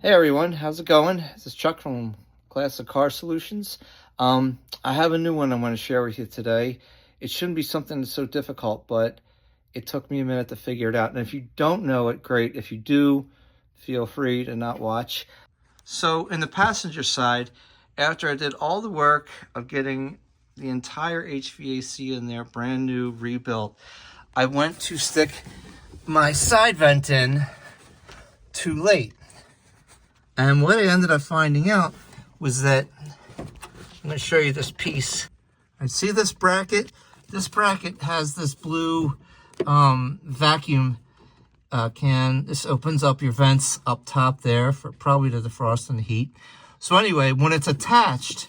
Hey everyone, how's it going? This is Chuck from Classic Car Solutions. I have a new one I want to share with you today. It shouldn't be something that's so difficult, but it took me a minute to figure it out. And if you don't know it, great. If you do, feel free to not watch. So in the passenger side, after I did all the work of getting the entire HVAC in there, brand new, rebuilt, I went to stick my side vent in too late. And what I ended up finding out was that, I'm going to show you this piece. I see this bracket. This bracket has this blue vacuum can. This opens up your vents up top there for probably to defrost and the heat. So anyway, when it's attached,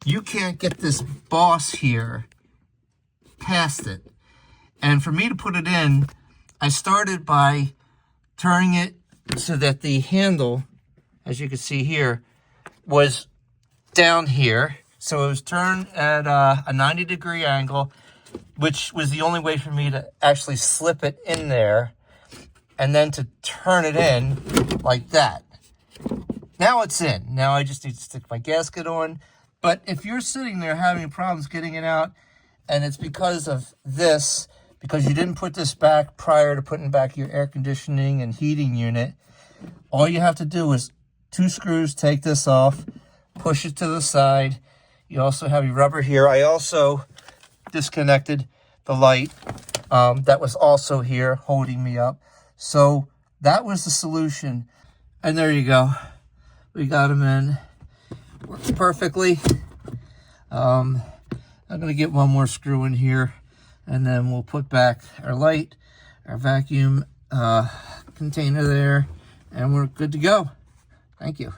you can't get this boss here past it. And for me to put it in, I started by turning it so that the handle, as you can see here, was down here. So it was turned at a 90-degree angle, which was the only way for me to actually slip it in there and then to turn it in like that. Now it's in. Now I just need to stick my gasket on. But if you're sitting there having problems getting it out, and it's because of this, because you didn't put this back prior to putting back your air conditioning and heating unit, all you have to do is 2 screws, take this off, push it to the side. You also have your rubber here. I also disconnected the light that was also here holding me up. So that was the solution. And there you go. We got them in. Works perfectly. I'm going to get one more screw in here, and then we'll put back our light, our vacuum container there, and we're good to go. Thank you.